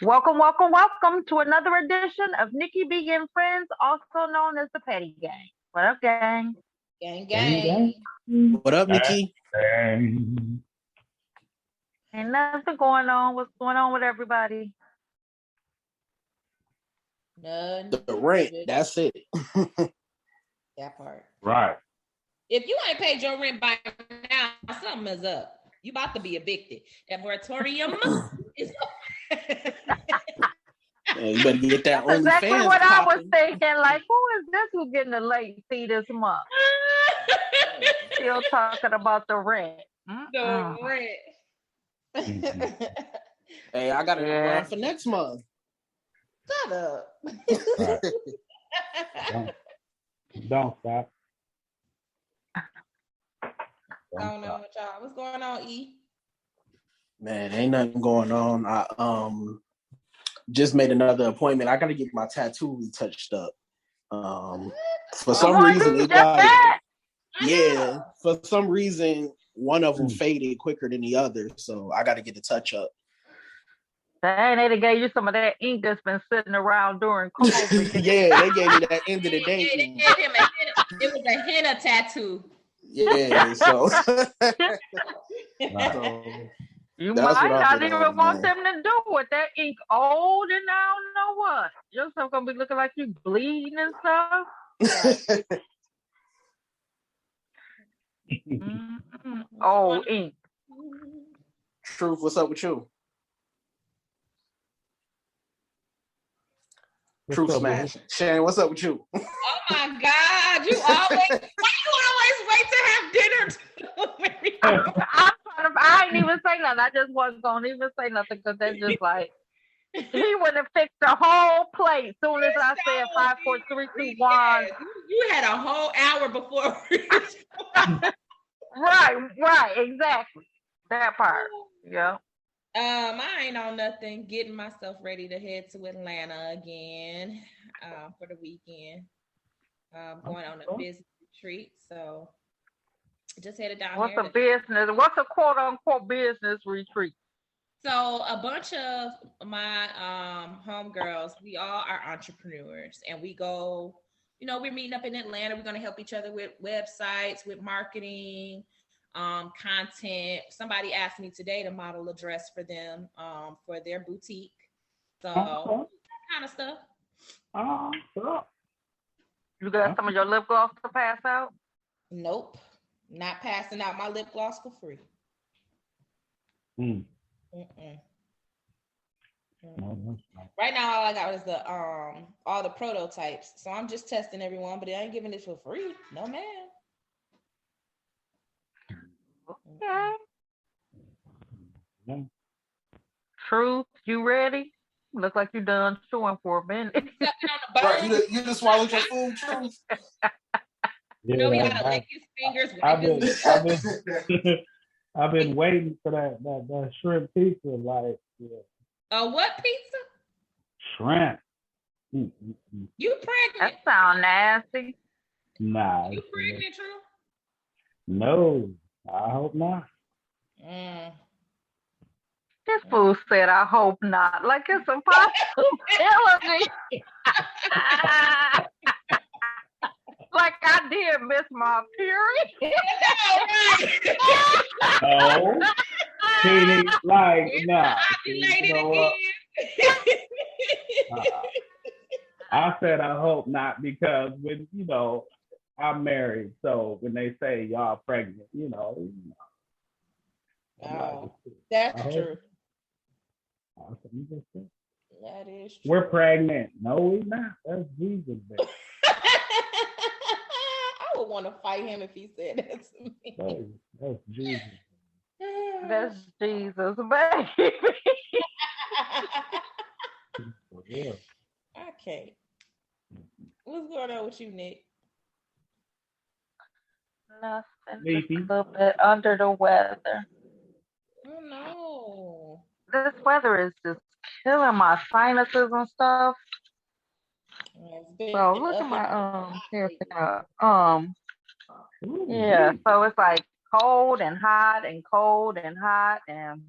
Welcome, welcome, welcome to another edition of Nikki B and Friends, also known as the Petty Gang. What up, gang? Gang, Gang, gang. gang. What up, Nikki? Gang. Ain't nothing going on. What's going on with everybody? None. The rent. That's it. That part. Right. If you ain't paid your rent by now, something is up. You about to be evicted. That moratorium is up. Yeah, you better get that That's exactly OnlyFans what I was popping. thinking. Like, who is this who's getting a late fee this month? Still talking about the rent. The rent. Hey, I got it Yeah. for next month. Shut up. Right. Don't stop. I don't know what y'all. What's going on, E? Man, ain't nothing going on. I just made another appointment. I gotta get my tattoo retouched up. For some reason it got for some reason one of them faded quicker than the other, so I gotta get a touch up. Dang, they gave you some of that ink that's been sitting around during COVID. Yeah, they gave me that end of the day. They gave him it was a henna tattoo. Yeah, so, You that's might what I've not been even on, want man. them to do it. That ink old and I don't know what. Your stuff gonna be looking like you bleeding and stuff. Old ink. Truth, what's up with you? Truth smash. Shannon, what's up with you? Oh my God! Why you always wait to have dinner? I ain't even say nothing. I just wasn't gonna even say nothing because that's just like he would have fixed the whole plate soon as I said 5, 4, 3, 2, 1. You had a whole hour before. Right, exactly. That part. Yeah. I ain't on nothing. Getting myself ready to head to Atlanta again for the weekend. Going on a business retreat, so just headed down What's here. What's a quote unquote business retreat? So a bunch of my homegirls, we all are entrepreneurs, and we go. We're meeting up in Atlanta. We're going to help each other with websites, with marketing. Content. Somebody asked me today to model a dress for them for their boutique. So that kind of stuff. You got some of your lip gloss to pass out? Nope. Not passing out my lip gloss for free. Right now, all I got is the all the prototypes. So I'm just testing everyone, but I ain't giving it for free. No, man. Okay. Truth, you ready? Look like you done chewing for a minute. Right, you just swallowed your food, Truth? He gotta lick his fingers. I've been waiting for that shrimp pizza. Like, what pizza? Shrimp. You pregnant? That sound nasty. Nah. You pregnant, True? No, I hope not. This fool said, I hope not. Like it's a possibility. Like I did miss my period. No. Teeny, like, nah. You know what? I said I hope not because when I'm married, so when they say y'all pregnant, That's true. That is true. We're pregnant. No, we're not. That's Jesus, baby. I would want to fight him if he said that to me. That's Jesus. That's Jesus, baby. Yeah. Okay. What's going on with you, Nick? Nothing. Just a little bit under the weather. Oh no. This weather is just killing my sinuses and stuff. So look at my hair picking up. Yeah, so it's like cold and hot and cold and hot and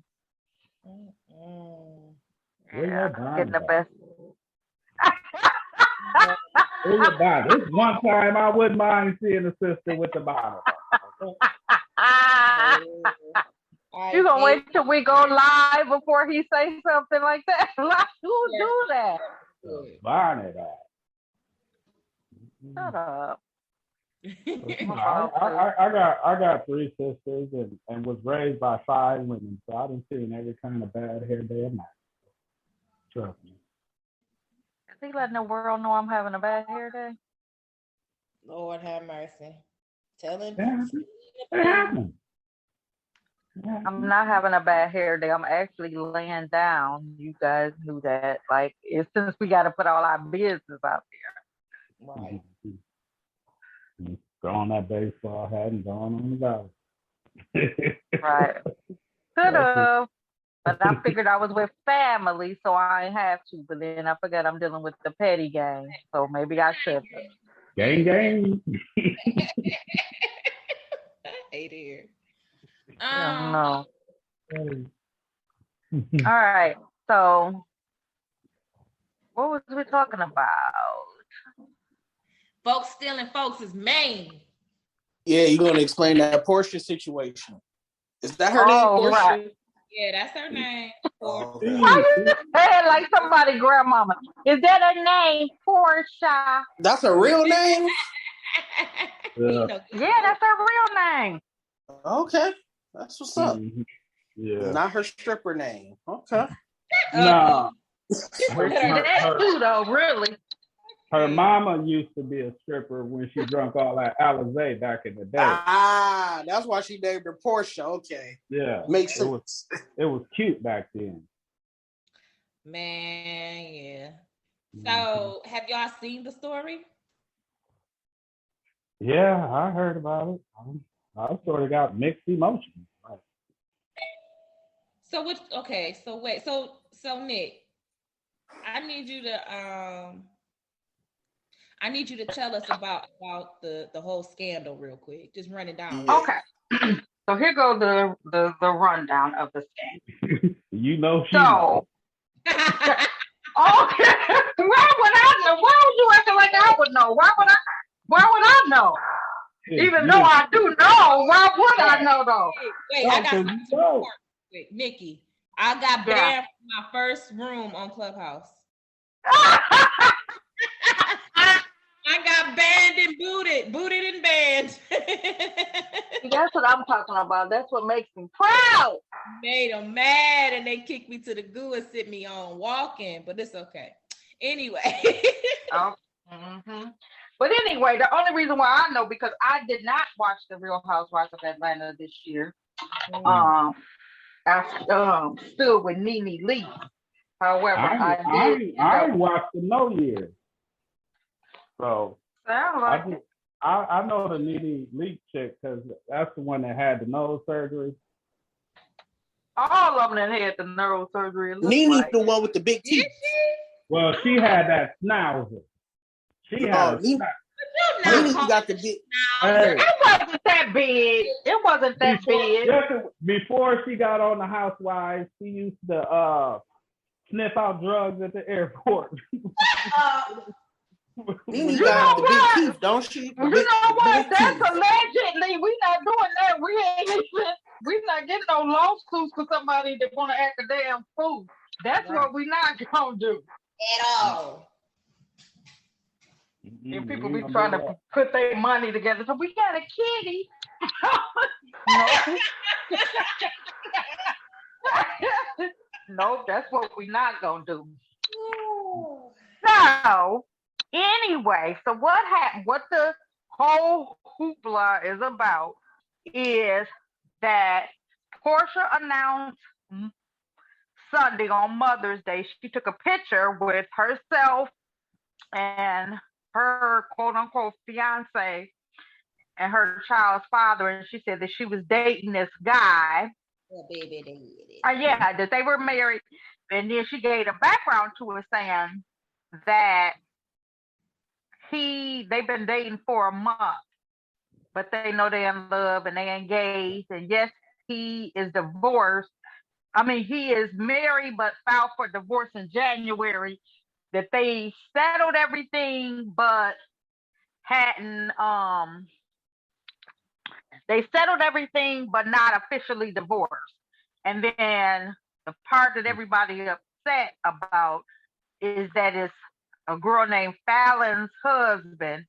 Yeah, getting the best. This one time I wouldn't mind seeing a sister with the bottle. You gonna wait till we go live before he say something like that? Like, who do that? Bonnet out. Shut up. I got 3 sisters and was raised by 5 women, so I done seen every kind of bad hair day and night. Trust me. Is he letting the world know I'm having a bad hair day? Lord have mercy. Tell him. It happened. I'm not having a bad hair day. I'm actually laying down. You guys knew that. Like, since we got to put all our business out there. Right. Throw on that baseball hat and going on the ballot. Right. Could have. But I figured I was with family, so I ain't have to. But then I forgot I'm dealing with the petty gang, so maybe I should. Gang. Hey there. No. All right. So, what was we talking about? Folks stealing folks' Maine. Yeah, you're gonna explain that Portia situation. Is that her name, Portia? Right. Yeah, that's her name. Okay. Why you saying like somebody grandmama? Is that her name, Portia? That's a real name? Yeah. Yeah, that's her real name. Okay. That's what's up. Yeah. Not her stripper name. Okay. No. That too, though, really. Her mama used to be a stripper when she drunk all that Alizé back in the day. Ah, that's why she named her Portia. Okay. Yeah. Makes sense. It was cute back then. Man, yeah. So, have y'all seen the story? Yeah, I heard about it. I sort of got mixed emotions. So which okay, so wait, so Nick, I need you to tell us about the whole scandal real quick. Just run it down. Okay. So here goes the rundown of the scandal. You know she knows. Okay. Why would I know? Why would you acting like I would know? Why would I know? Even though I do know, why would I know though? Wait, I got something to report. Wait, Nikki, I got banned from my first room on Clubhouse. I got banned and booted and banned. That's what I'm talking about. That's what makes me proud. Made them mad and they kicked me to the goo and sent me on walking, but it's okay. Anyway. But anyway, the only reason why I know because I did not watch the Real Housewives of Atlanta this year. I stood with Nene Lee. However, I watched the no year. So I know the Nene Lee chick because that's the one that had the nose surgery. All of them had the neurosurgery. Nene's the one with the big teeth. Well, she had that schnauzer. She had Nene's got the big. Hey. It wasn't that big. It wasn't that big. Before she got on the Housewives, she used to sniff out drugs at the airport. Nene got the big teeth, don't she? You know what? That's allegedly. We not doing that. We not getting no lawsuits for somebody that want to act a damn fool. That's what we not gonna do at all. And people be trying to put their money together. So we got a kitty. No, that's what we not gonna do. So anyway, so what happened? What the whole hoopla is about is that Portia announced Sunday on Mother's Day, she took a picture with herself and her quote unquote fiance and her child's father, and she said that she was dating this guy. That they were married, and then she gave a background to it saying that they've been dating for a month, but they know they're in love and they engaged, and yes, he is divorced, he is married but filed for divorce in January. That they settled everything, but hadn't they settled everything but not officially divorced. And then the part that everybody upset about is that it's a girl named Fallon's husband,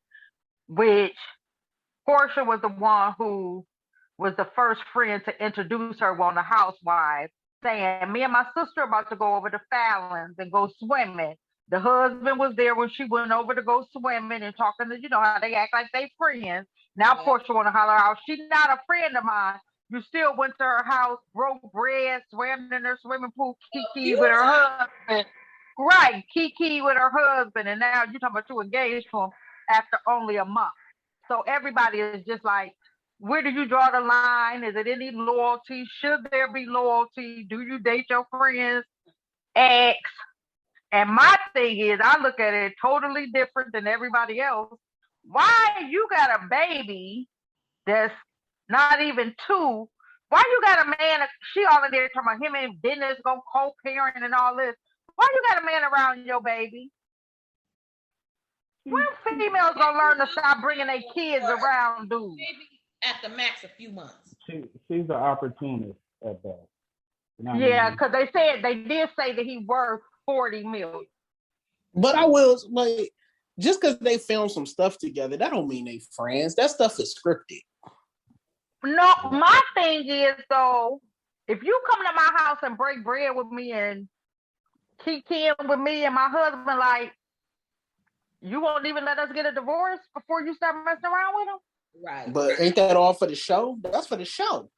which Portia was the one who was the first friend to introduce her on the Housewives, saying, me and my sister are about to go over to Fallon's and go swimming. The husband was there when she went over to go swimming and talking to, how they act like they friends. Now Portia want to holler out, she's not a friend of mine. You still went to her house, broke bread, swam in her swimming pool, Kiki with her husband. Right, Kiki with her husband. And now you're talking about you engaged to him after only a month. So everybody is just like, where do you draw the line? Is it any loyalty? Should there be loyalty? Do you date your friends' ex? And my thing is, I look at it totally different than everybody else. Why you got a baby that's not even 2? Why you got a man, she all in there talking about him and Dennis go co-parent and all this. Why you got a man around your baby? When females gonna learn to stop bringing their kids around dudes? At the max, a few months. She's an opportunist at best. Yeah, because they did say that he worth $40 million. But I will just because they filmed some stuff together, that don't mean they friends. That stuff is scripted. No, my thing is though, if you come to my house and break bread with me and kiki with me and my husband, like, you won't even let us get a divorce before you start messing around with him? Right. But ain't that all for the show? That's for the show.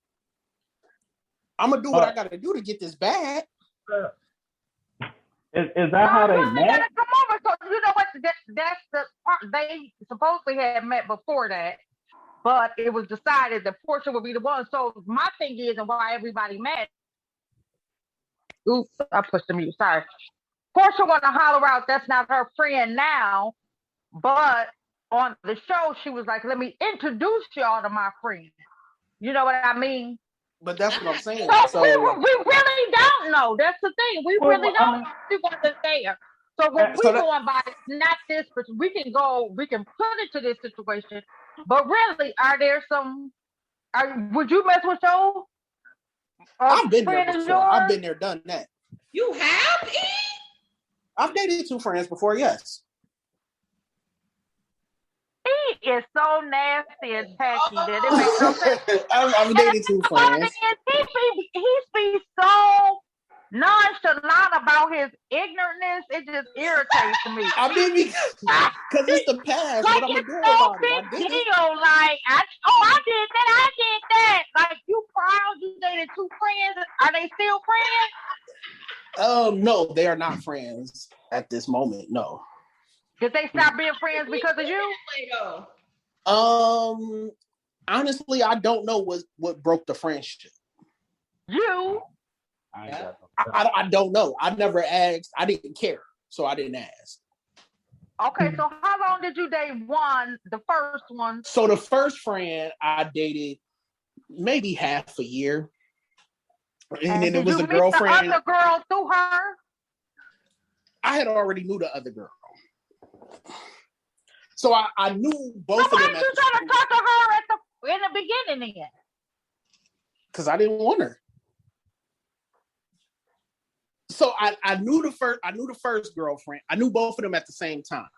I'm gonna do what I gotta do to get this bag. Is that how they met? Gotta come over. So you know what? That's the part. They supposedly had met before that, but it was decided that Portia would be the one. So my thing is, and why everybody met. Oops, I pushed the mute. Sorry. Portia want to holler out that's not her friend now, but on the show she was like, "Let me introduce y'all to my friend." You know what I mean? But that's what I'm saying. So we really don't know. That's the thing. We really don't know what's there. So what we're going by is not this, but we can put it to this situation. But really, are there some? Would you mess with your? I've been there before. I've been there, done that. You have? I've dated 2 friends before. Yes. He is so nasty and tacky that it makes no sense. I've dated 2 friends. He speaks so nonchalant about his ignorance. It just irritates me. I mean, because it's the past. Like, what I'm it's gonna do no about big it? I did deal. it. Like, I did that. Like, you proud you dated 2 friends? Are they still friends? No, they are not friends at this moment. No. Did they stop being friends because of you? Honestly, I don't know what broke the friendship. You? I don't know. I never asked. I didn't care, so I didn't ask. Okay, so how long did you date the first one? So the first friend I dated maybe half a year. And then it was a girlfriend. The other girl through her? I had already knew the other girl. So I knew both of them. Why did you try to talk to her in the beginning then? Because I didn't want her. So I knew the first girlfriend. I knew both of them at the same time.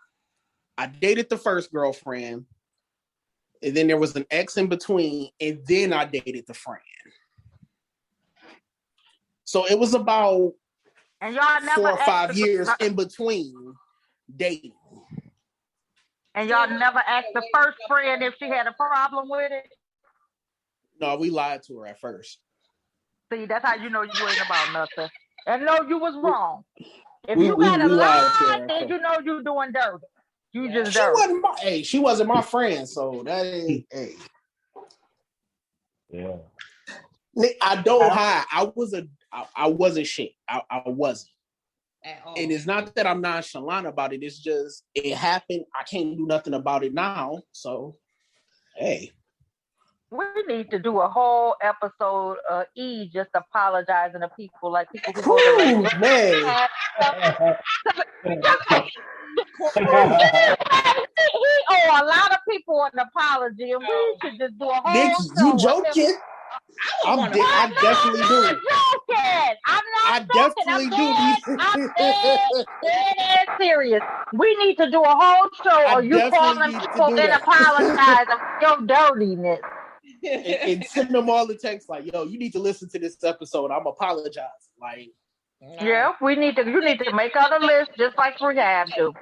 I dated the first girlfriend, and then there was an ex in between, and then I dated the friend. So it was about 4 or 5 years in between dating. And y'all never asked the first friend if she had a problem with it? No, we lied to her at first. See, that's how you know you ain't about nothing. And no, you was wrong. If you got a lie, then you know you doing dirty. You just dirty. She wasn't my friend, so that ain't. Hey. Yeah. I don't hide. I wasn't shit. I wasn't. At all. And it's not that I'm nonchalant about it. It's just it happened. I can't do nothing about it now. So, hey. We need to do a whole episode of E just apologizing to people, like people who go to like man. He owe a lot of people an apology, and we should just do a whole Nikki, show. you joking? I definitely do. I'm definitely do. I'm dead serious. We need to do a whole show of you calling people and apologizing for your dirtiness. And send them all the text like, yo, you need to listen to this episode. I'm apologizing. Like, yeah, you need to make other lists just like Rehab do.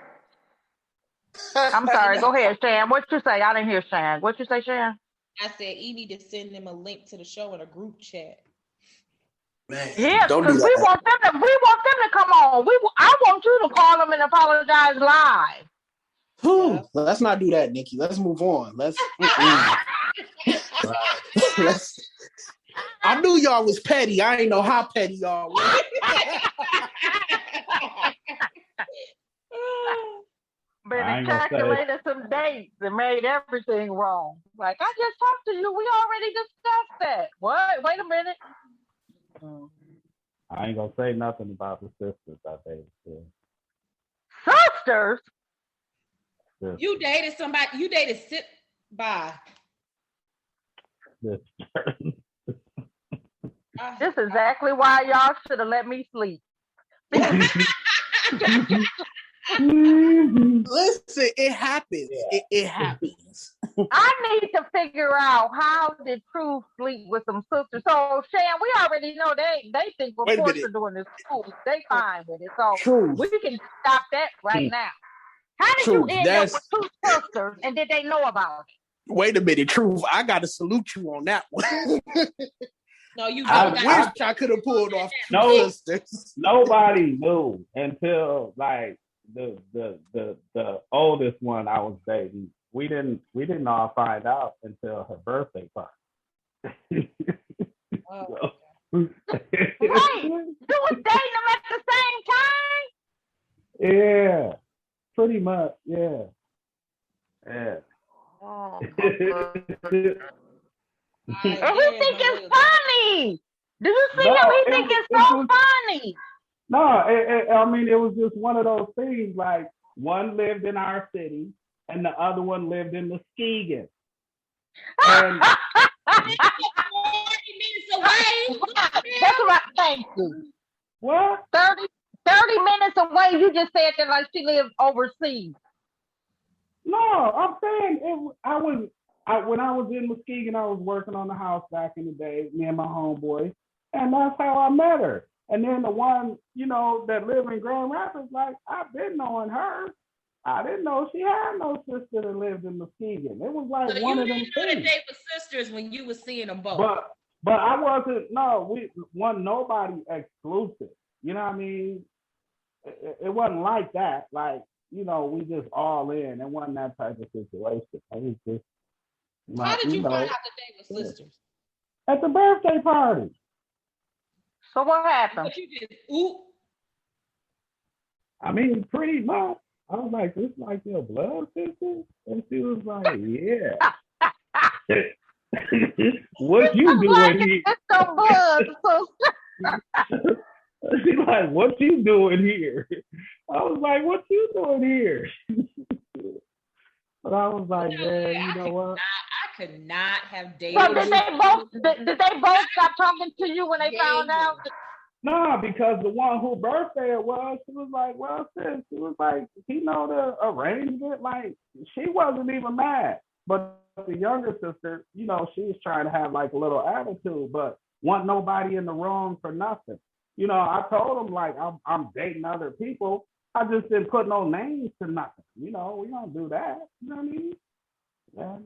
I'm sorry. Go ahead, Shan. What you say? I didn't hear Shan. What you say, Shan? I said you need to send them a link to the show in a group chat. Man, yes, because we want them to come on. I want you to call them and apologize live. Let's not do that, Nikki. Let's move on. Let's. I knew y'all was petty. I ain't know how petty y'all were. But they calculated some dates and made everything wrong. Like, I just talked to you. We already discussed that. What? Wait a minute. I ain't gonna say nothing about the sisters I dated. Sisters? You dated somebody. You dated sit by. This is exactly why y'all should have let me sleep. Listen, it happens. It happens. I need to figure out how did Truth sleep with some sisters. So Shan, we already know they think we're doing this school. They fine with it. So Truth. We can stop that right now. How did you end up with two sisters and did they know about it? Wait a minute, Truth. I gotta salute you on that one. No, you. I wish I could have pulled off two sisters. Nobody knew until like the oldest one I was dating. We didn't all find out until her birthday party. Right. You was dating them at the same time? Yeah. Pretty much, yeah. Yeah. Oh, and he think it's funny. Do you see him? He think it's so funny. No, I mean, it was just one of those things. Like, one lived in our city, and the other one lived in Muskegon. And 40 minutes away. That's what I think. What? 30 minutes away. You just said that like she lived overseas. No, I'm saying when I was in Muskegon, I was working on the house back in the day, me and my homeboy, and that's how I met her. And then the one, that lived in Grand Rapids, like, I've been knowing her. I didn't know she had no sister that lived in Muskegon. It was like so one of them things. You didn't know that they were sisters when you were seeing them both. But I wasn't. No, nobody exclusive. You know what I mean? It wasn't like that. Like, we just all in. It wasn't that type of situation. It was just. How did you find out that they were sisters? At the birthday party. So what happened? But you just oop. I mean, pretty much. I was like, "This like your blood sister?" And she was like, "Yeah." What you doing here? It's so blood. She's like, "What you doing here?" I was like, "What you doing here?" But I was like, "Man, you know what? I could not have dated. So did they both stop talking to you when they found out? No, because the one who birthday it was, she was like, "Well, sis," she was like, "He know the arrangement." Like, she wasn't even mad. But the younger sister, she's trying to have like a little attitude, but want nobody in the wrong for nothing. I told him like I'm dating other people. I just didn't put no names to nothing. We don't do that. You know what I mean?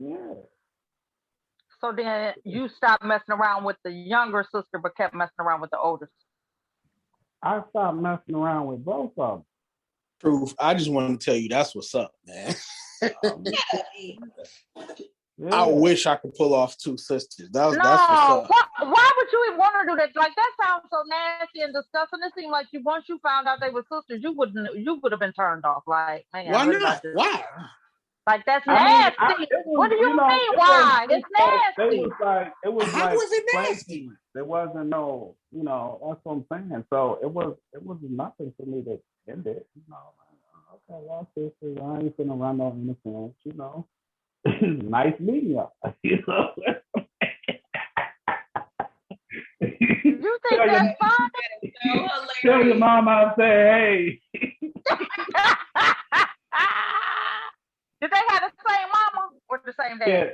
Yeah. So then you stopped messing around with the younger sister, but kept messing around with the older sister. I stopped messing around with both of them. Truth. I just want to tell you that's what's up, man. Yeah. I wish I could pull off two sisters. That's what's up. Why would you even want to do that? Like, that sounds so nasty and disgusting. It seemed like once you found out they were sisters, you would have been turned off. Like, man, why not? Why? Like that's I nasty. mean, what do you mean? Why? It's nasty. It was How like was it nasty? playing. There wasn't no, that's what I'm saying. So it was nothing for me to end it. Okay, well, sisters, I ain't finna run no innocence. Nice meeting y'all. You think that's funny? So Tell your mama I say, hey. Did they have the same mama or the same dad? Yeah.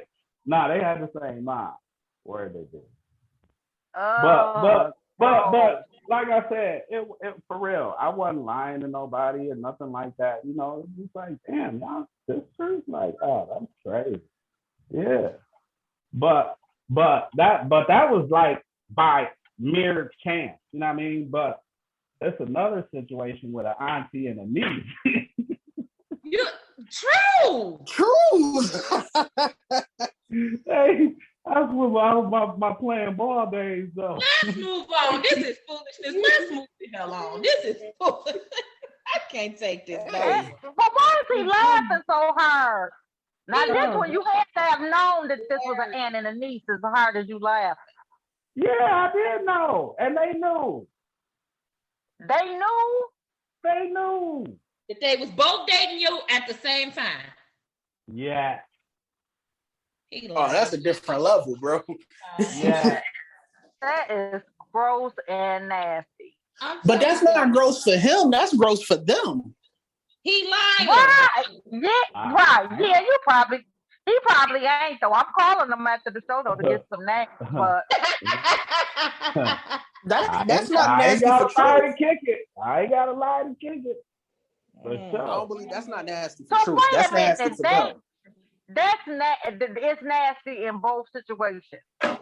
Nah, they had the same mom. Where they did. Oh, But like I said, it for real. I wasn't lying to nobody or nothing like that. It's just like, damn, y'all sisters? Like, oh, that's crazy. Yeah. But that was like by mere chance. You know what I mean? But it's another situation with an auntie and a niece. True. Hey, that's what my playing ball days though. Let's move on. This is foolishness. Let's move the hell on. This is foolish. I can't take this. No. But why is he laughing so hard? Now this one you had to have known that this was an aunt and a niece. As hard as you laugh. Yeah, I did know, and they knew. They knew. They knew that they was both dating you at the same time. Yeah. Oh, that's a different level, bro. Yeah. That is gross and nasty. But that's not gross for him. That's gross for them. He lying. Right. Yeah. Right. Yeah. He probably ain't though. I'm calling him after the show though to get some names, but that's not nasty for truth. I ain't got to lie to kick it. For sure. I don't believe that's not nasty for truth. That's nasty for them. It's nasty in both situations. How?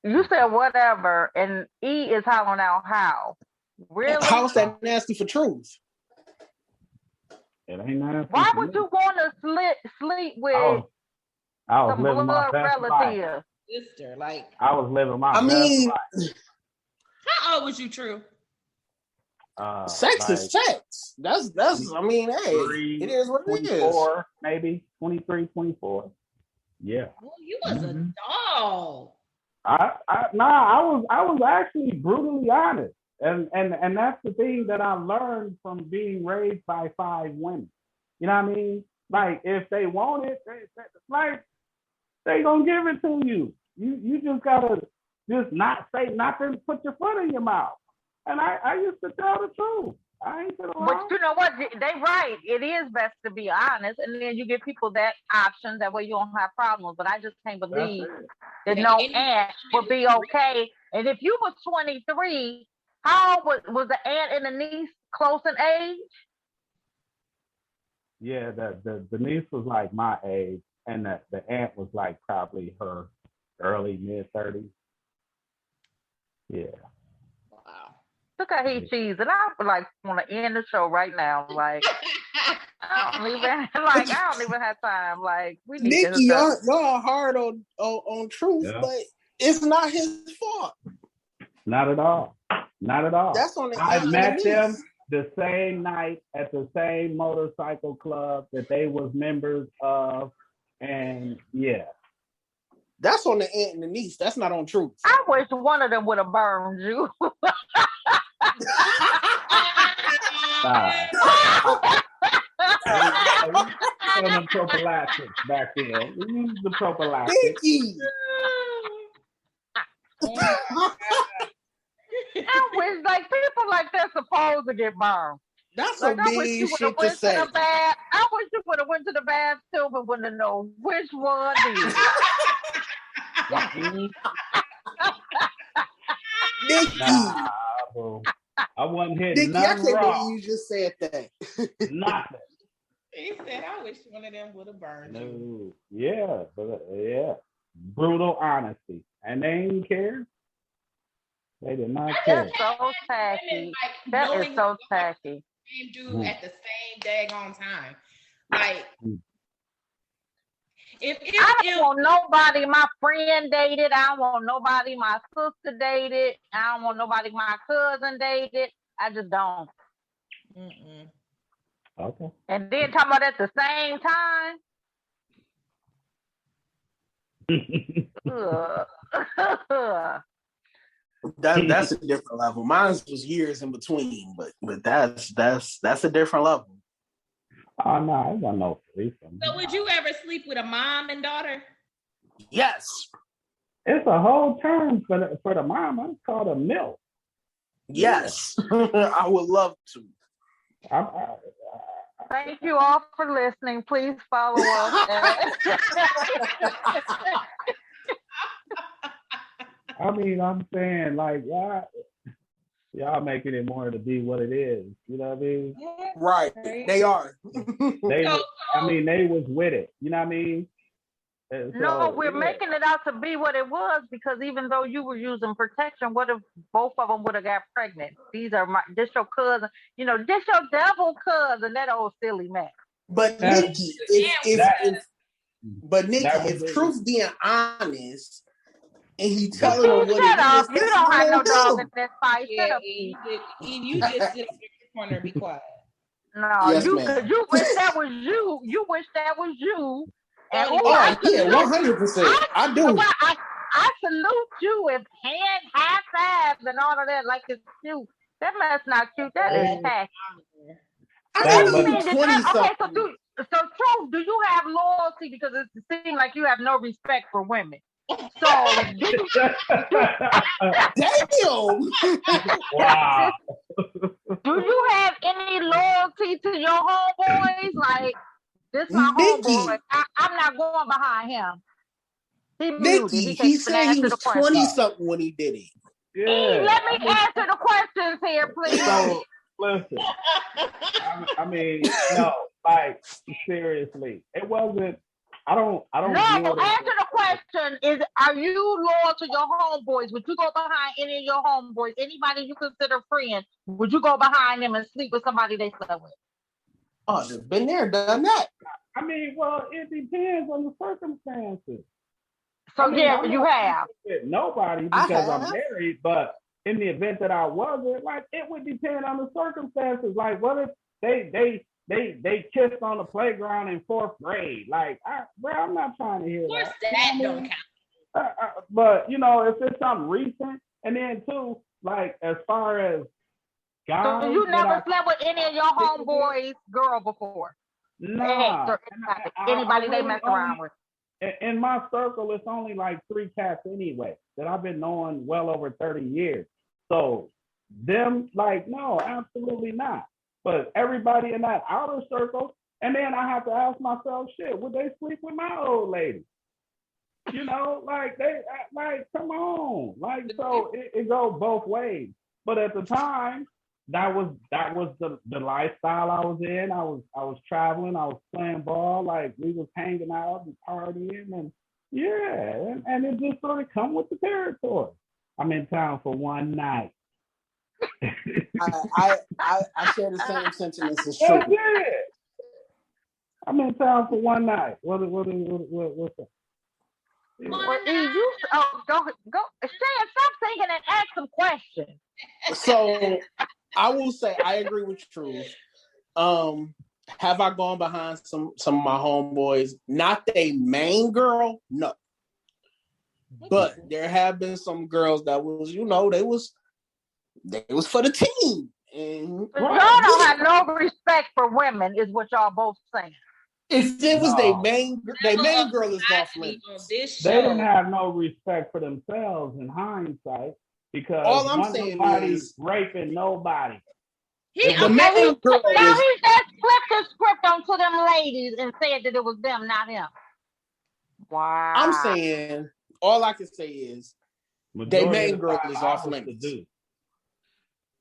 You said whatever, and E is hollering out how. Really? How's that nasty for truth? It ain't nasty. Why would you want to sleep with some blood relative? Sister, like I was living my best life. How old was you, True? Sex is sex. That's I mean, hey, it is what it is. 24, maybe 23, 24. Yeah. Well, you was a dog. I was actually brutally honest. And that's the thing that I learned from being raised by 5 women. You know what I mean? Like if they want it, they gonna give it to you. You just gotta just not say nothing, put your foot in your mouth. And I used to tell the truth. I ain't gonna lie. But you know what? They right. It is best to be honest, and then you give people that option. That way you don't have problems. But I just can't believe that no aunt would be okay. And if you were 23, how was the aunt and the niece close in age? Yeah, the niece was like my age, and the aunt was like probably her early mid-30s. Yeah. Wow. Look how he cheesed, and I would like want to end the show right now. Like I don't even have time. Like we need Nikki, y'all are hard on truth, but it's not his fault. Not at all. Not at all. That's on the I met them the same night at the same motorcycle club that they was members of, and yeah. That's on the aunt and the niece. That's not on truth. I wish one of them would have burned you. We used prophylactics back then. We used the prophylactics. Nikki. I wish people like that supposed to get burned. That's a mean shit to say. I wish you would have went to the bathroom and wouldn't have known which one did. Nikki. Nah, bro. I wasn't hitting Nikki, I nothing can't wrong. believe you just said that. Nothing. He said, I wish one of them would have burned you. Yeah, but brutal honesty. And they didn't care. They did not care. That's so tacky. That is so tacky. Same dude at the same daggone time. Like, I don't want nobody my friend dated. I don't want nobody my sister dated. I don't want nobody my cousin dated. I just don't. Mm-mm. Okay. And then talking about at the same time. That's a different level. Mine was years in between, but that's a different level. Oh no, I want no threesome. So would you ever sleep with a mom and daughter? Yes. It's a whole term for the mama. It's called a milk. Yes. I would love to. Thank you all for listening. Please follow us. I mean, I'm saying like y'all making it more to be what it is. You know what I mean? Right. They are. They was with it. You know what I mean? And no, we're making it out to be what it was because even though you were using protection, what if both of them would have got pregnant? These are this your cousin, this your devil cousin, that old silly man. But Nikki, if Truth being honest, and he telling her what it is, you don't have no dog in this fight. Yeah, you just sit in the corner and be quiet. No, yes, you wish that was you. You wish that was you. And, 100%. I do. I salute you with high fives and all of that, like it's cute. That mess not cute. That is tacky. So Truth, do you have loyalty? Because it seems like you have no respect for women. So damn. Wow. Do you have any loyalty to your homeboys? Like, this my homeboy. I'm not going behind him. He said he was 20-something when he did it. Yeah. Let me answer the questions here, please. So, listen. I mean, no, like, seriously. It wasn't, I don't No, answer the question are you loyal to your homeboys? Would you go behind any of your homeboys? Anybody you consider friends? Would you go behind them and sleep with somebody they slept with? Oh, been there, done that. I mean, well, it depends on the circumstances. So you have. Nobody because I'm married, but in the event that I wasn't, like, it would depend on the circumstances. Like, what if they kissed on the playground in 4th grade? Like, I'm not trying to hear that. That don't count. But if it's something recent, and then too, like, as far as guys, so you never slept with any of your homeboys' girl before? No. Anybody they mess around with? In my circle, it's only like 3 cats anyway that I've been knowing well over 30 years. So them, like, no, absolutely not. But everybody in that outer circle, and then I have to ask myself, shit, would they sleep with my old lady? Like come on, like, so it goes both ways. But at the time, that was the lifestyle I was in. I was traveling, I was playing ball, like we was hanging out and partying, and and it just sort of come with the territory. I'm in town for one night. I share the same sentiments as Truth. Yeah. I'm in town for one night. What's that? Well, go, Shan, stop thinking and ask some questions. So I will say I agree with Truth. Have I gone behind some of my homeboys? Not the main girl, no. But there have been some girls that was, they was for the team. And y'all don't have no respect for women, is what y'all both saying. If it was their main girl is off limits. They didn't have no respect for themselves in hindsight, because all I'm saying is raping nobody. He just flipped the script onto them ladies and said that it was them, not him. Wow. I'm saying all I can say is their main girl is off limits.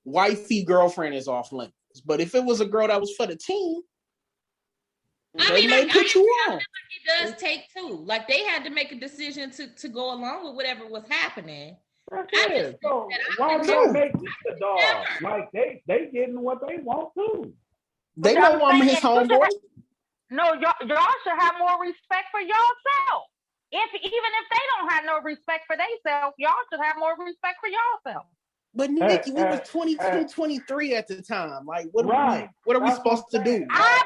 Wifey girlfriend is off limits. But if it was a girl that was for the team, they may put you on. It does take two. Like, they had to make a decision to go along with whatever was happening. So why do they make me the dog? Like, they getting what they want too. They don't want his homeboy. No, y'all should have more respect for yourself. Even if they don't have no respect for themselves, y'all should have more respect for yourself. But Nikki, we was 22, 23 at the time. Like, what Right. What are we supposed to do? I've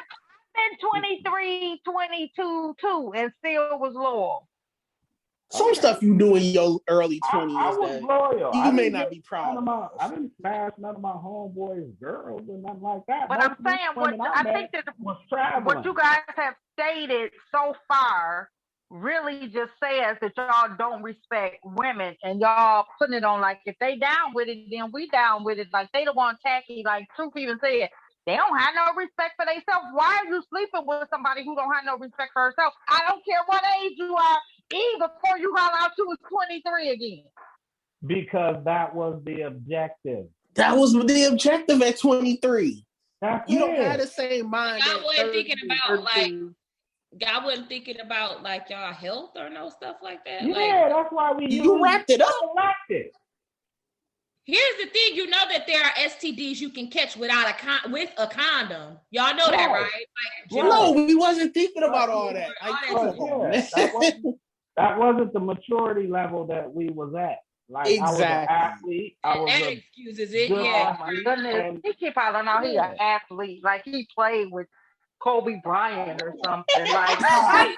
been 23, 22 too, and still was loyal. Some stuff you do in your early 20s I was that loyal. you may not be proud of. I didn't smash none of my homeboys' girls and nothing like that. But Most I'm saying, I think that was traveling. what you guys have stated so far really just says that y'all don't respect women, and y'all putting it on like if they down with it, then we down with it. Like they the one tacky. Like Truth even said, they don't have no respect for themselves. Why are you sleeping with somebody who don't have no respect for herself? I don't care what age you are, even before you holler out to was 23 again. Because that was the objective. That was the objective at 23. You don't have the same mind. I wasn't thinking about like y'all health or no stuff like that. Yeah, that's why you wrapped it up. Here's the thing, you know that there are STDs you can catch without with a condom. Y'all know that, right? Like, no, we wasn't thinking about all that. That wasn't the maturity level that we was at. Like exactly. I was an athlete. That excuses it. Yeah. Oh my goodness. He keep hollering out he an athlete. Like he played with Kobe Bryant or something. Like high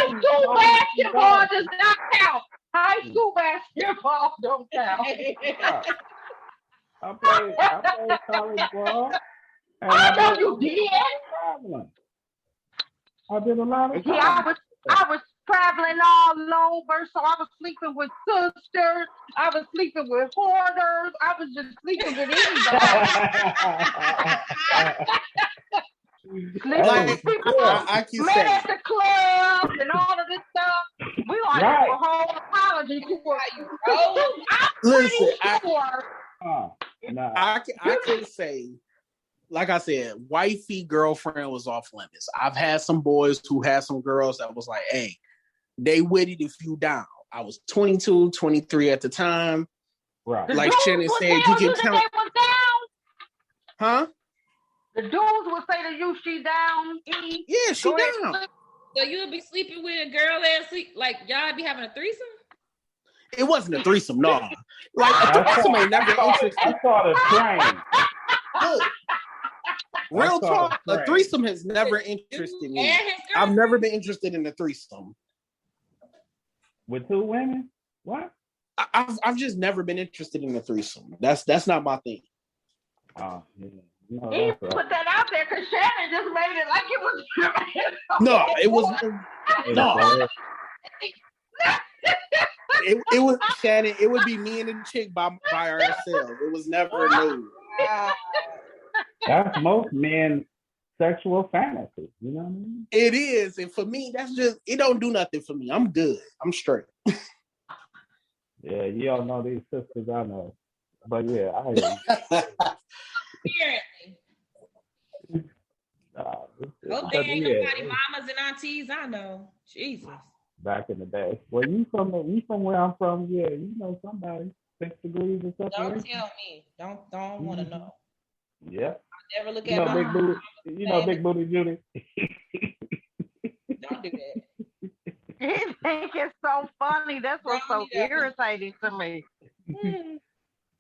school basketball does not count. High school basketball don't count. I played college ball. And I know you did. I did a lot of I was traveling all over, so I was sleeping with sisters. I was sleeping with hoarders. I was just sleeping with anybody. I keep met saying at the club and all of this stuff. We want to do a whole apology to you. Listen, I can say, like I said, wifey girlfriend was off limits. I've had some boys who had some girls that was like, hey, they with it if you down. I was 22, 23 at the time. Right. Like Shannon said, you can count. Huh? The dudes would say to you, she down. Yeah, she down. So you would be sleeping with a girl and sleep like y'all be having a threesome? It wasn't a threesome, no. Like a threesome ain't never interested. I saw the train. Look, real talk, a threesome has never interested me. I've never been interested in a threesome. With two women? What? I've just never been interested in a threesome. That's not my thing. Oh, yeah. No, he put that out there because Shannon just made it like it was. No, it was no. It was Shannon. It would be me and the chick by ourselves. It was never no. That's most men's sexual fantasy. You know what I mean? It is, and for me, that's just it. Don't do nothing for me. I'm good. I'm straight. Yeah, you all know these sisters. I know, but yeah, I hear you. Hope there ain't nobody mamas and aunties I know. Jesus. Back in the day. Well, you from where I'm from? Yeah, you know somebody 6 degrees or something. Don't tell me. Don't want to know. Yeah. I never look at big booty. You know, big booty Judy. Don't do that. He think it's so funny. That's what's so irritating to me.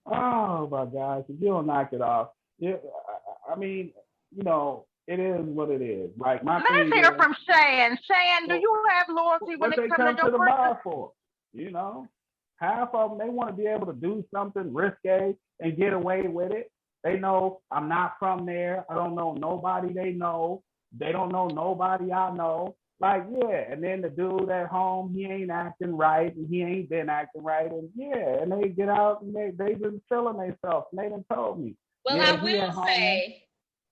Oh my gosh! If you don't knock it off, I mean, you know, it is what it is. Like my. Let's hear from Shan. Shan, do you have loyalty when it comes to the your bar for? You know, half of them they want to be able to do something risque and get away with it. They know I'm not from there. I don't know nobody they know. They don't know nobody I know. Like, yeah, and then the dude at home, he ain't acting right, and he ain't been acting right, and yeah, and they get out and they been feeling themselves, and they done told me. Well, yeah, I will say,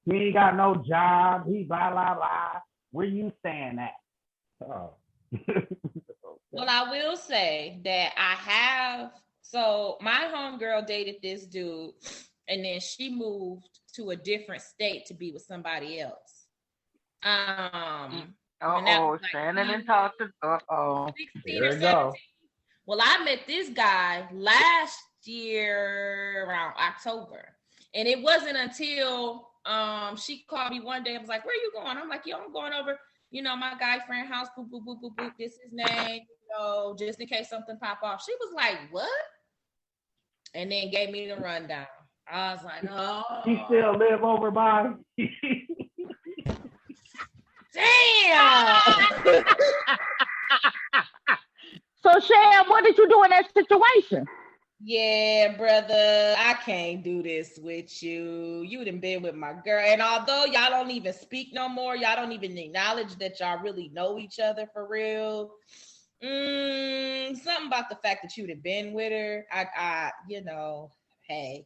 he ain't got no job, he blah, blah, blah. Where you staying at? Oh. Well, I will say that so my homegirl dated this dude, and then she moved to a different state to be with somebody else. Shannon and talked to 16 or 17. Well, I met this guy last year around October. And it wasn't until she called me one day and was like, where are you going? I'm like, yo, I'm going over, my guy friend house, boop, boop, boop, boop, boop, this is his name, just in case something pop off. She was like, what? and then gave me the rundown. I was like, oh. He still live over by. Damn. So, Shan, what did you do in that situation? Yeah, brother, I can't do this with you. You done been with my girl. And although y'all don't even speak no more, y'all don't even acknowledge that y'all really know each other for real. Something about the fact that you'd have been with her. Hey,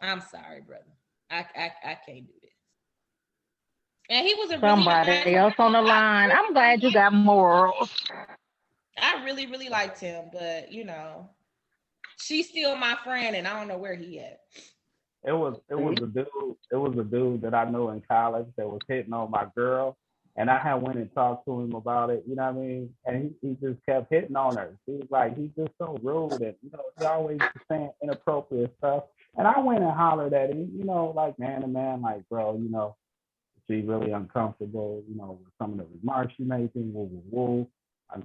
I'm sorry, brother. I can't do this. And he was a Somebody really else on the line. I'm glad you got morals. I really, really liked him, but she's still my friend, and I don't know where he at. It was a dude that I knew in college that was hitting on my girl, and I had went and talked to him about it. You know what I mean? And he just kept hitting on her. He was like, he's just so rude, and he always saying inappropriate stuff. And I went and hollered at him, like man to man, like bro, she's really uncomfortable, with some of the remarks she's making, woo woo woo.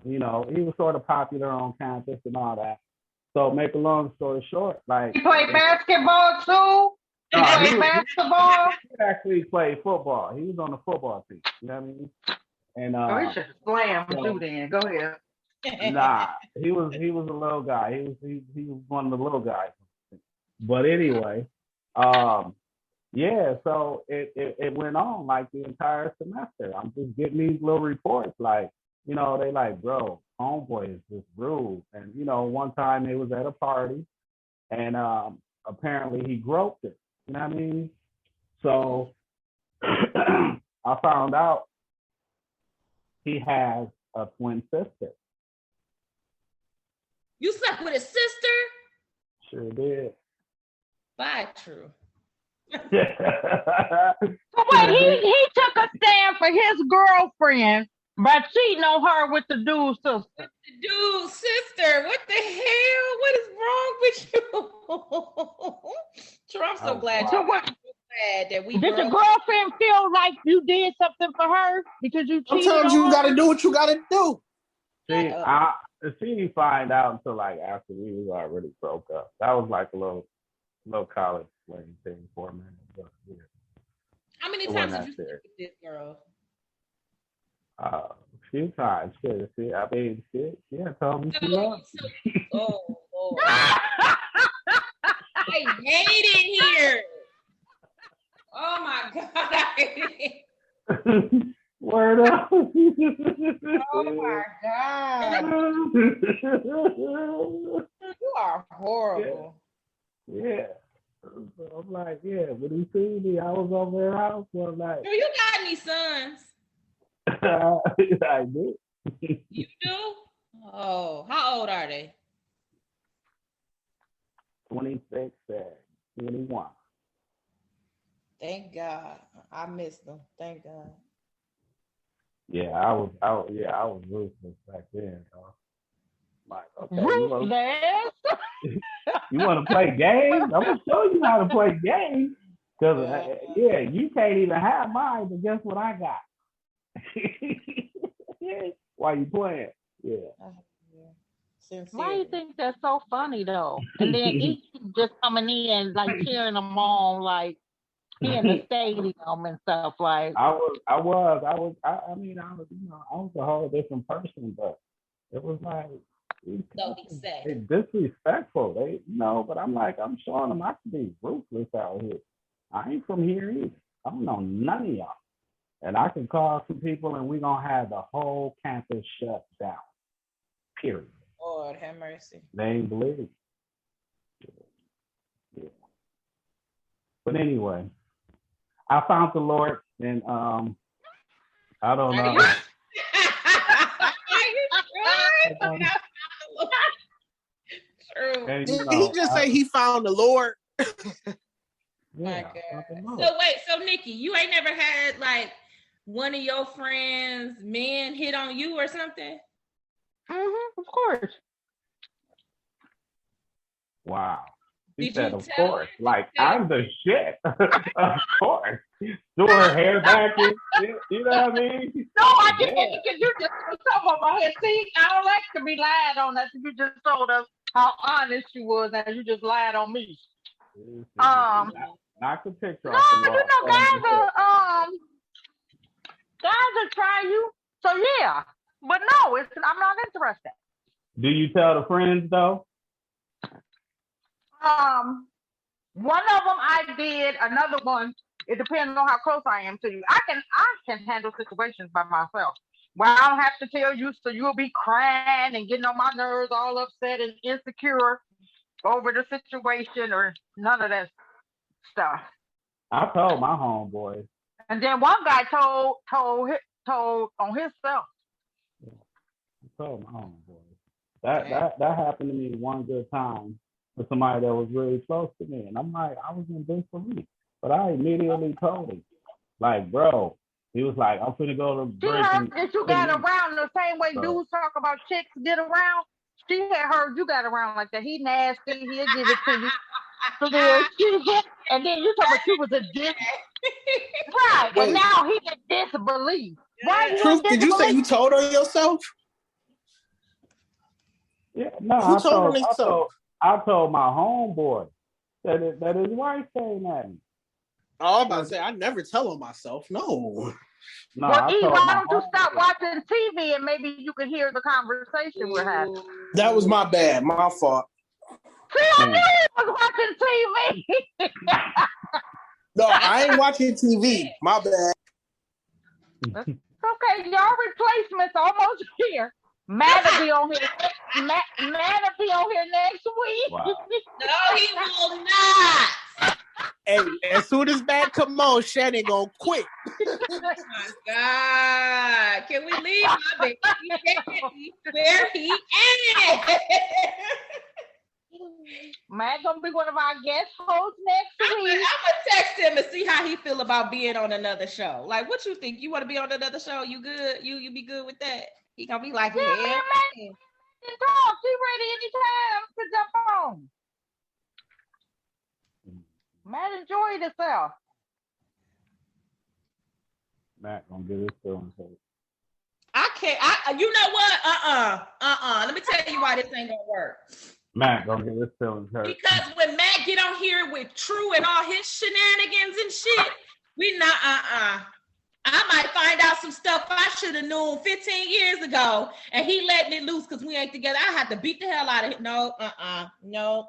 He was sort of popular on campus and all that. So make a long story short, like he played basketball too. He played basketball. He actually played football. He was on the football team. You know what I mean? And he should slam too. Then go ahead. Nah, he was a little guy. He was one of the little guys. But anyway, yeah. So it went on like the entire semester. I'm just getting these little reports, like they like, bro, homeboy is just rude. And one time they was at a party, and apparently he groped her. You know what I mean? So I found out he has a twin sister. You slept with his sister? Sure did. Bye, true. So wait, he took a stand for his girlfriend by cheating on her with the dude's sister. The dude's sister. What the hell? What is wrong with you? True, I'm so glad. So what? That we did your girlfriend feel like you did something for her because you cheated? Sometimes you gotta do what you gotta do. She didn't find out until like after we was already broke up. That was like a little college playing thing for me. But, yeah. How many times did you sleep with this girl? A few times. Shit. Told me she loved me. Oh, Lord. I hate it here. Oh my God, I hate it. Word up. Oh my God. You are horrible. Yeah. So I'm like, yeah, when he seen me, I was over her house one night. Do you got any sons? I do. You do? Oh, how old are they? 26 and 21. Thank God. I missed them. Thank God. Yeah, I was ruthless back then. Like, okay, you want to play games? I'm gonna show you how to play games. Cause you can't even have mine, but guess what I got? Why you playing? Yeah. Why do you think that's so funny though? And then each just coming in like cheering them on, like he in the stadium and stuff. Like I was a whole different person, but it was like they disrespectful. But I'm showing them I can be ruthless out here. I ain't from here either. I don't know none of y'all. And I can call some people and we're gonna have the whole campus shut down. Period. Lord have mercy. They ain't believe it. Yeah. But anyway, I found the Lord, and I don't know. True. And, Did he just say he found the Lord? Yeah. So Nikki, you ain't never had like one of your friends' men hit on you or something? Of course. Wow. She said, of course. Like, I'm the shit. Of course. Do her hair back in. You know what I mean? No, I didn't because you just put something on my head. See, I don't like to be lied on. That's what you just told us. how honest you was, and you just lied on me. Um, Knock the picture no, off the you wall. know, guys will try you. So yeah, but no, I'm not interested. Do you tell the friends though? One of them I did. Another one, it depends on how close I am to you. I can handle situations by myself. Where I don't have to tell you, so you'll be crying and getting on my nerves, all upset and insecure over the situation or none of that stuff. I told my homeboy. And then one guy told on himself. I told my homeboy. That happened to me one good time with somebody that was really close to me, and I'm like, I was in disbelief, but I immediately told him, like, bro. He was like, I'm finna go to She break. heard that you got around the same way dudes talk about chicks get around. She had heard you got around like that. He nasty. He'll give it to you. So then and then you talk about you was a dick. Right. Wait. And now he in disbelief. Why you Truth, did you say you told on yourself? Yeah, no, I told my homeboy that his wife saying that. Oh, I'm about to say I never tell on myself. No. Well, E, why don't you stop watching TV and maybe you can hear the conversation we're having? That was my bad, my fault. See, I knew he was watching TV. No, I ain't watching TV. My bad. Okay, y'all replacements almost here. Matt will be on here. Matt will be on here next week. Wow. No, he will not. Hey, as soon as Matt come on, Shannon gonna quit. Oh my God! Can we leave my baby where he is? Matt gonna be one of our guest hosts next week. I'm gonna text him and see how he feel about being on another show. Like, what you think? You want to be on another show? You good? You be good with that? He gonna be like, yeah. Man, talk. She ready anytime to jump on. Matt enjoyed himself. Matt gonna get his feelings hurt. I can't. You know what? Let me tell you why this ain't gonna work. Matt gonna get his feelings hurt. Because when Matt get on here with True and all his shenanigans and shit, we not I might find out some stuff I should have known 15 years ago, and he letting it loose because we ain't together. I have to beat the hell out of him. No, no.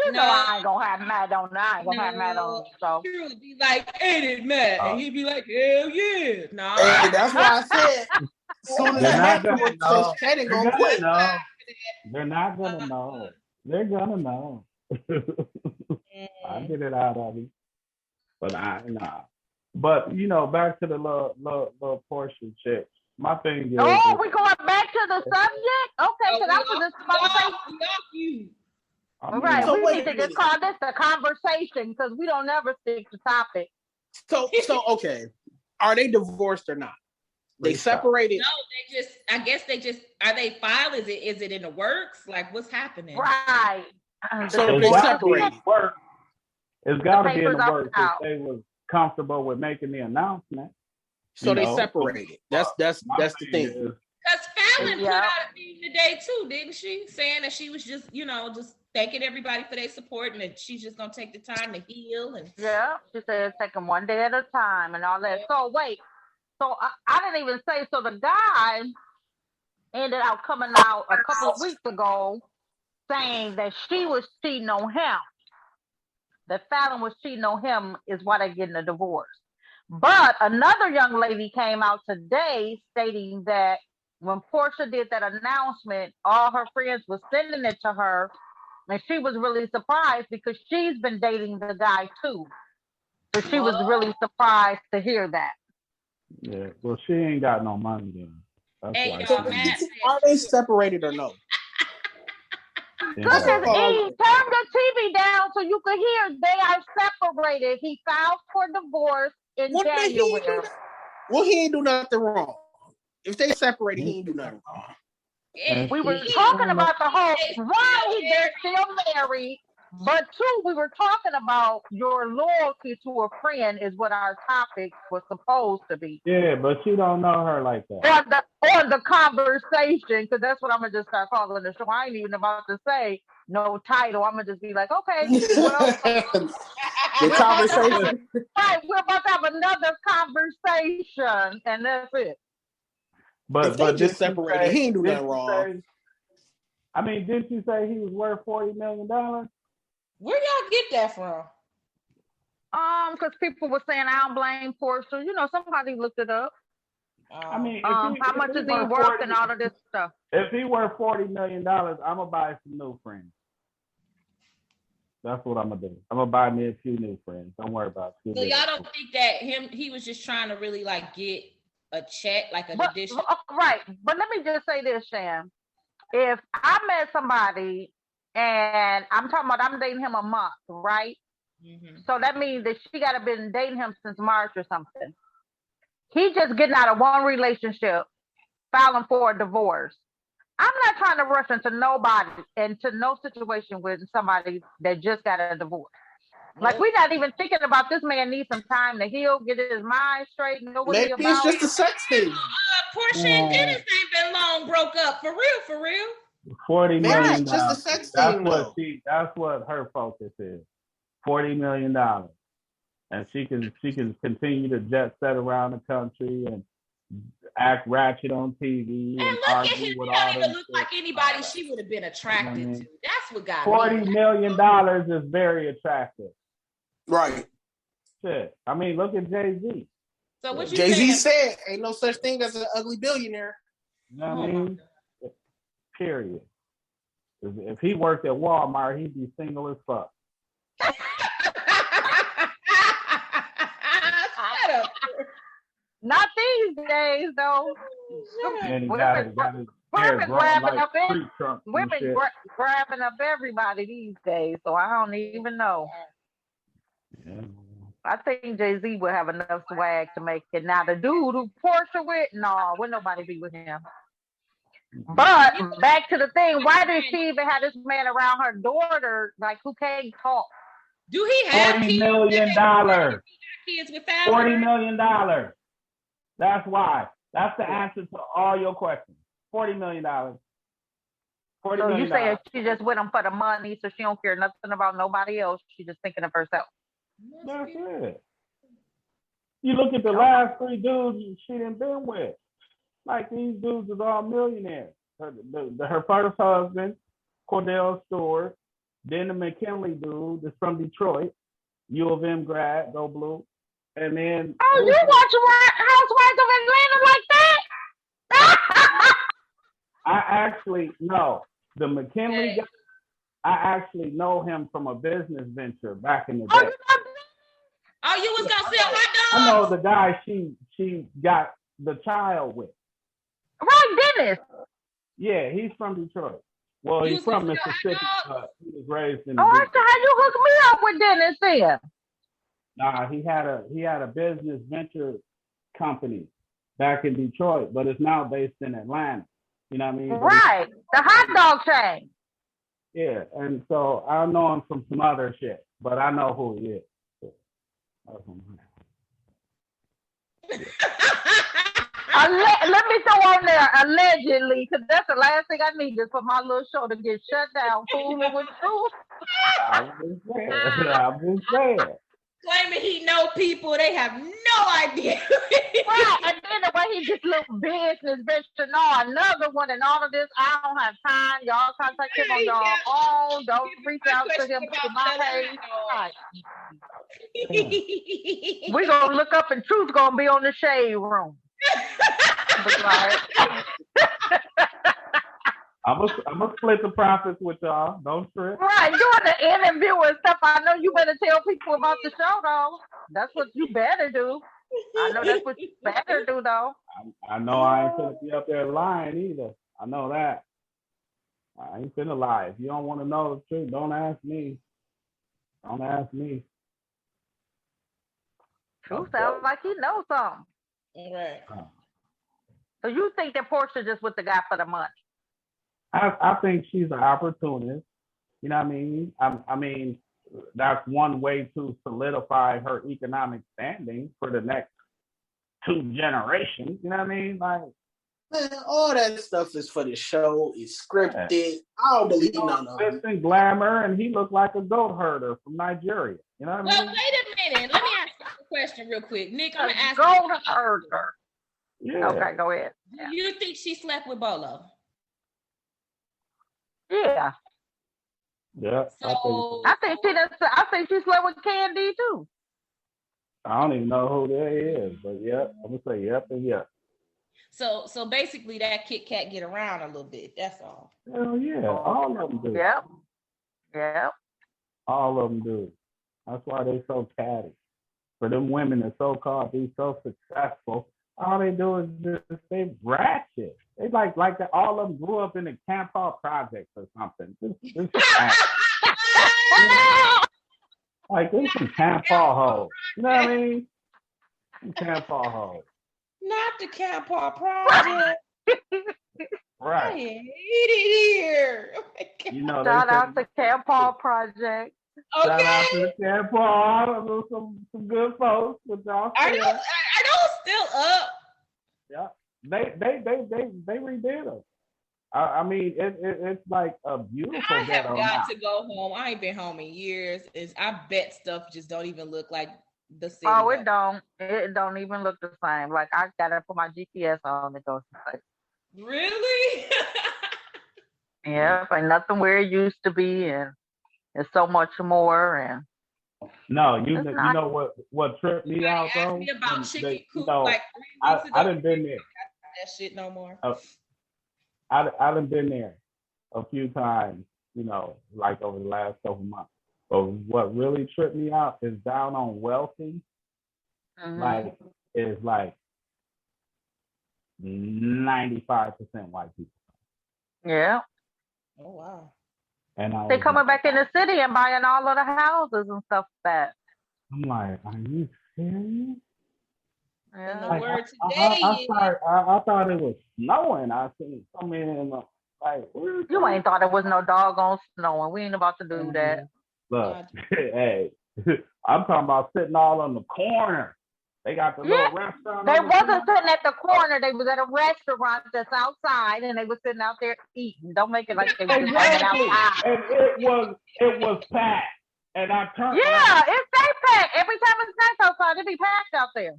You know I ain't gonna have Matt on. I ain't gonna have Matt on. So True be like, ain't it Matt? And he'd be like, hell yeah. No. Hey, that's why I said. Soon as Matt says Shannon gonna quit. They're not gonna know. They're gonna know. I get it out of you, but nah. But you know, back to the little portion chick. My thing is. Oh, we going back to the subject? Okay, because I was just about to say. All right, so we need to just call this a conversation because we don't ever stick to topic. So okay, are they divorced or not? They separated. No, I guess they just are they filed? Is it in the works? Like what's happening? Right. So they separated. It's got to be in the works if they was comfortable with making the announcement. So they separated. That's the thing. Because Fallon put out a thing today too, didn't she? Saying that she was just thanking everybody for their support and that she's just gonna take the time to heal and she said take them one day at a time and all that. So wait, so I didn't even say. So the guy ended up coming out a couple of weeks ago saying that she was cheating on him. That Fallon was cheating on him is why they're getting a divorce. But another young lady came out today stating that when Portia did that announcement, all her friends were sending it to her, and she was really surprised because she's been dating the guy too. So she was really surprised to hear that. Yeah, well, she ain't got no money then. That's why. Are they separated or no? Look at E, turn the TV down so you can hear they are separated. He filed for divorce in January. He ain't do nothing wrong. If they separated, he ain't do nothing wrong. We were talking about the whole why they're still married But two, we were talking about your loyalty to a friend is what our topic was supposed to be. Yeah, but you don't know her like that. On the conversation, because that's what I'm gonna just start calling the show. I ain't even about to say no title. I'm gonna just be like, okay, well, the conversation. Right, we're about to have another conversation, and that's it. But if they just separated, he ain't do nothing wrong. Didn't you say he was worth $40 million? Where y'all get that from? Because people were saying I don't blame Portia. Somebody looked it up. How much is he worth and all of this stuff? If he worth $40 million, I'm gonna buy some new friends. That's what I'm gonna do. I'm gonna buy me a few new friends. Don't worry about it. So y'all don't think that he was just trying to really like get a check, like an addition? Right. But let me just say this, Shan. If I met somebody and I'm dating him a month, right? Mm-hmm. So that means that she got to been dating him since March or something. He just getting out of one relationship, filing for a divorce. I'm not trying to rush into no situation with somebody that just got a divorce. Like, we're not even thinking about this man needs some time to heal, get his mind straight, know what he's about. Maybe it's just a sex thing. Portia and Dennis ain't been long broke up. For real. $40 million. It's just a sex thing, that's what her focus is. $40 million. And she can continue to jet set around the country and act ratchet on TV and look argue at him. with He all don't even look like anybody she would have been attracted to. That's what got $40 million is very attractive. Right. Shit. Look at Jay-Z. So what you Jay-Z said, ain't no such thing as an ugly billionaire. You know what I mean? Period. If he worked at Walmart, he'd be single as fuck. Not these days, though. And women grabbing up everybody these days, so I don't even know. Yeah. I think Jay-Z would have enough swag to make it. Now, the dude who Portia with, no, would nobody be with him. But back to the thing, why did she even have this man around her daughter, like, who can't talk? Do he have $40 million? Kids with family? $40 million. That's why. That's the answer to all your questions. $40 million. So you saying she just with him for the money, so she don't care nothing about nobody else. She just thinking of herself. That's it. You look at the last three dudes she done been with. Like, these dudes is all millionaires. Her first husband, Cordell Stewart, then the McKinley dude that's from Detroit, U of M grad, go blue. And then you watch Housewives of Atlanta like that? I actually know the McKinley guy. I actually know him from a business venture back in the day. Oh, you was gonna sell hot dogs? I know the guy she got the child with. Right, Dennis. Yeah, he's from Detroit. Well, he's from Mississippi, but he was raised in. How you hook me up with Dennis then? Nah, he had a business venture company back in Detroit, but it's now based in Atlanta. You know what I mean? Right, the hot dog chain. Yeah, and so I know him from some other shit, but I know who he is. Let me throw on there allegedly, because that's the last thing I need is for my little show to get shut down. Fooling with truth. I'm just saying. Claiming he know people, they have no idea. Right, and then the way he just look business venture, another one, and all of this, I don't have time. Y'all contact him on your own. Don't reach out to him through my page. Right. We're going to look up and Truth's going to be on the shade room. I'm gonna split the profits with y'all. Don't trip. Right, doing the interview and stuff. I know you better tell people about the show, though. That's what you better do. I know that's what you better do, though. I know I ain't gonna be up there lying either. I know that. I ain't finna lie. If you don't want to know the truth, don't ask me. Don't ask me. Truth sounds like he knows something. Right. So you think that Portia just with the guy for the money? I think she's an opportunist. You know what I mean? I mean, that's one way to solidify her economic standing for the next 2 generations. You know what I mean? Like, man, all that stuff is for the show. It's scripted. Yeah. I don't believe none of it. And glamour, and he looked like a goat herder from Nigeria. You know what I mean? Well, wait a minute. Let me ask you a question real quick. Nick, I'm going to ask you. Goat herder. Yeah. Okay, go ahead. Do you think she slept with Bolo? Yeah. Yeah. So, I think she slept with Candy too. I don't even know who that is, but yeah, I'm gonna say yep and yep. So basically, that Kit Kat get around a little bit. That's all. Hell yeah, all of them do. Yep. Yep. All of them do. That's why they so catty. For them women that so-called be so successful, all they do is just they ratchet. They like that. All of them grew up in the Camp Hall projects or something. This like this is Camp Hall hoes. You know what I mean? Camp Hall hoes. Not the Camp Hall project. Right. I hate it here. You know, shout out to Camp Hall project. Okay. Shout out to the Camp Hall. Some good folks. With y'all. Are those still up? Yeah. They redid them. I mean, it's like a beautiful. I have got to go home. I ain't been home in years. I bet stuff just don't even look like the city. Oh, it don't. It don't even look the same. Like I gotta put my GPS on to go see. Really? Yeah, ain't nothing where it used to be, and there's so much more. And no, you know what tripped me out though? Asked me about chicken coop like 3 weeks ago. I done been there. That shit no more. I done been there a few times, you know, like over the last couple months. But what really tripped me out is down on Wealthy, like is like 95% white people. Yeah. Oh wow. And they coming back in the city and buying all of the houses and stuff back. I'm like, are you serious? Yeah. Like, I thought it was snowing. I seen some in like. You ain't thought it was no doggone snowing. We ain't about to do that. Look, hey, I'm talking about sitting all on the corner. They got the little restaurant. They wasn't sitting at the corner. They was at a restaurant that's outside, and they was sitting out there eating. Don't make it like they were just outside. And it was packed. And I turned. Yeah, it's stay packed. Every time it's nice outside, it be packed out there.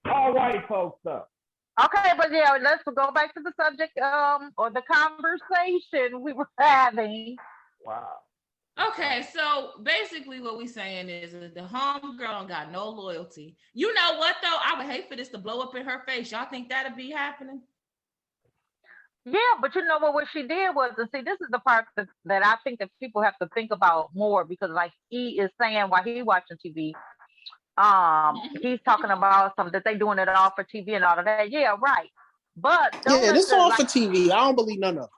All right, folks. Okay, but yeah, let's go back to the subject or the conversation we were having. Wow. Okay, so basically what we saying is the homegirl don't got no loyalty. You know what though? I would hate for this to blow up in her face. Y'all think that'd be happening? Yeah, but you know what she did was, and see, this is the part that I think that people have to think about more, because like E is saying while he watching TV, he's talking about something that they doing it all for TV and all of that. Yeah, right. But yeah, this all for TV. I don't believe none of it.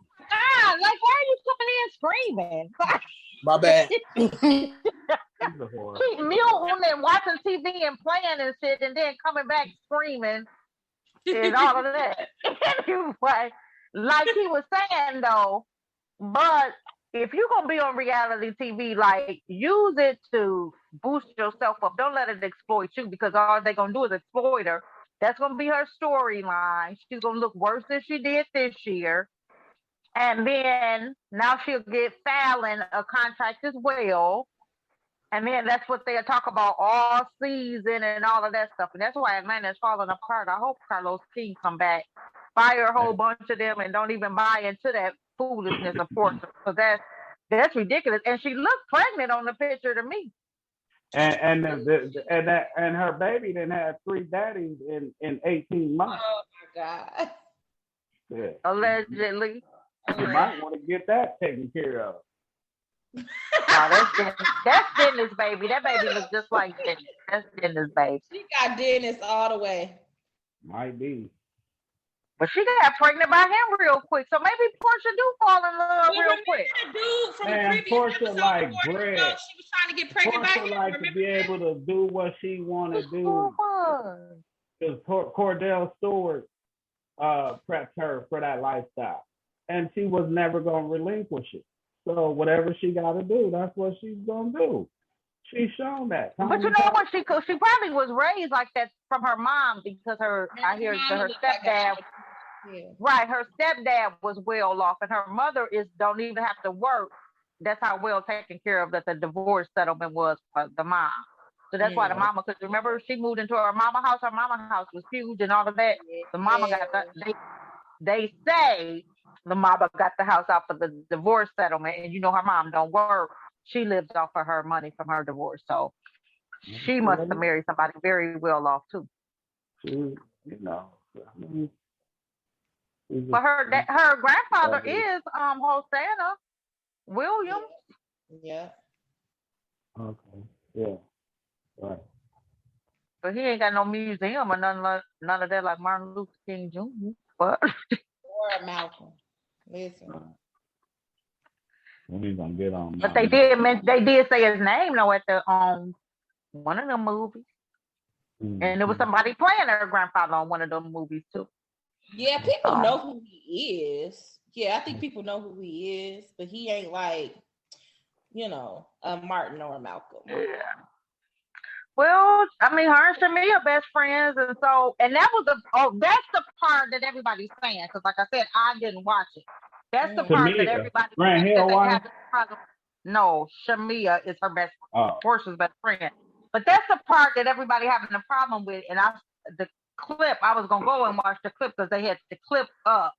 Like, why are you coming in screaming? My bad. Keep muting and watching TV and playing and shit, and then coming back screaming and all of that. Anyway, like he was saying though, but if you're gonna be on reality TV, like, use it to boost yourself up. Don't let it exploit you, because all they're gonna do is exploit her. That's gonna be her storyline. She's gonna look worse than she did this year. And then now she'll get Fallon a contract as well. And then that's what they'll talk about all season and all of that stuff. And that's why Atlanta's falling apart. I hope Carlos King come back, fire a whole bunch of them, and don't even buy into that foolishness of Portia, because that's ridiculous. And she looked pregnant on the picture to me. And her baby didn't have 3 daddies in 18 months. Oh my God. Yeah. Allegedly. You might want to get that taken care of. That's Dennis' baby. That baby looks just like Dennis. That's Dennis' baby. She got Dennis all the way. Might be. But she got pregnant by him real quick. So maybe Portia do fall in love real quick. The dude from the previous Portia episode like bread. She was trying to get pregnant by him. Portia like to be able to do what she want to do. Because Cordell Stewart prepped her for that lifestyle. And she was never going to relinquish it. So whatever she got to do, that's what she's gonna do. She's shown that. But you know what? She probably was raised like that from her mom because I hear that her stepdad. Right, her stepdad was well off, and her mother don't even have to work. That's how well taken care of that the divorce settlement was for the mom. So that's why the mama, because remember she moved into her mama house. Her mama house was huge and all of that. The mama got they say the mama got the house out for the divorce settlement, and you know her mom don't work. She lives off of her money from her divorce, so she must have married somebody very well off too. But her grandfather is Hosanna Williams. Yeah. Okay. Yeah. Right. But he ain't got no museum or none of that like Martin Luther King Jr. But or Malcolm. Listen. When he's gonna get on? But they did say his name though at the one of them movies. Mm-hmm. And there was somebody playing her grandfather on one of them movies too. Yeah, people know who he is. Yeah, I think people know who he is, but he ain't like, a Martin or a Malcolm. Yeah. Well, I mean, her and Shamia are best friends, and that was that's the part that everybody's saying, because like I said, I didn't watch it. That's the part that everybody thinks that they have the problem. No, Shamia is her best, Portia's best friend. But that's the part that everybody having a problem with, and the clip, I was gonna go and watch the clip because they had the clip up,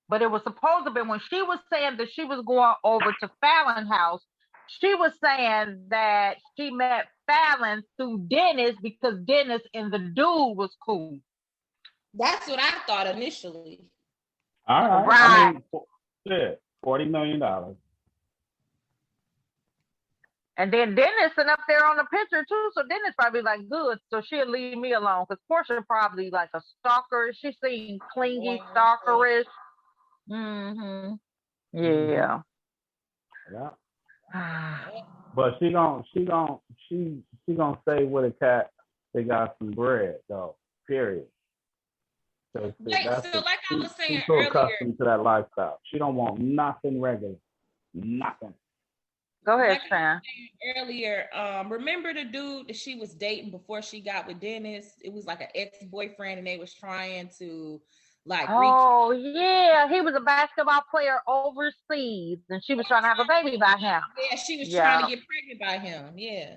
but it was supposed to be when she was saying that she was going over to Fallon's house. She was saying that she met Fallon through Dennis because Dennis and the dude was cool. That's what I thought initially. All right. Right. I mean, $40 million. And then Dennis is up there on the picture too, so Dennis probably like good, so she'll leave me alone because Portia probably like a stalker. She seemed clingy, stalkerish. Mm-hmm. Yeah. Yeah. But she gonna stay with a cat that got some bread though. Period. Like I was saying she's so accustomed to that lifestyle. She don't want nothing regular. Nothing. Go ahead, Sam. Earlier, remember the dude that she was dating before she got with Dennis? It was like an ex-boyfriend, and they was trying to like. Oh yeah, he was a basketball player overseas, and she was trying to have a baby by him. Yeah, she was trying to get pregnant by him. Yeah.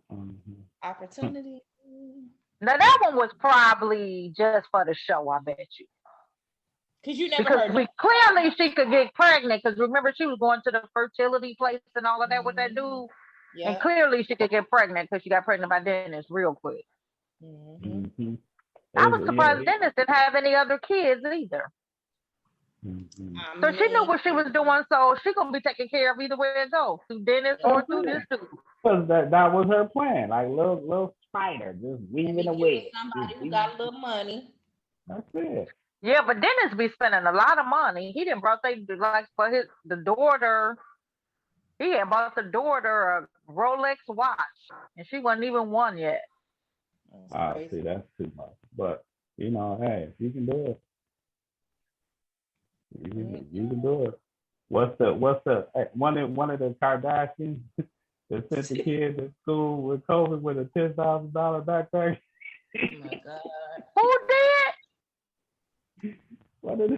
Mm-hmm. Opportunity. Now that one was probably just for the show, I bet you. Because clearly she could get pregnant, because remember she was going to the fertility place and all of that with that dude. Yeah. And clearly she could get pregnant because she got pregnant by Dennis real quick. Mm-hmm. I was surprised Dennis didn't have any other kids either. Mm-hmm. So she knew what she was doing, so she's going to be taken care of either way it goes, through Dennis or through this dude. Because that was her plan, like little spider, just weaving away. Somebody who got a little money. That's it. Yeah, but Dennis be spending a lot of money. He didn't brought for the daughter. He had bought the daughter a Rolex watch, and she wasn't even one yet. See, that's too much. But hey, if you can do it, you can do it. What's the one of the Kardashians that sent the kids to school with COVID with a $10,000 backpack? Oh my God! Who did? One of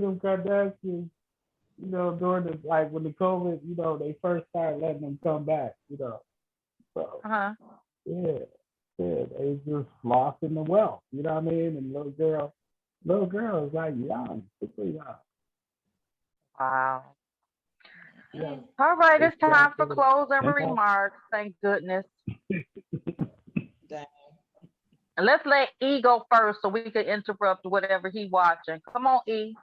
them Kardashians, during when the COVID, they first started letting them come back, So yeah, they just lost in the wealth, you know what I mean? And little girl is like young, super young. Wow. Yeah. All right, it's time for closing remarks. Thank goodness. And let's let E go first so we can interrupt whatever he's watching. Come on, E.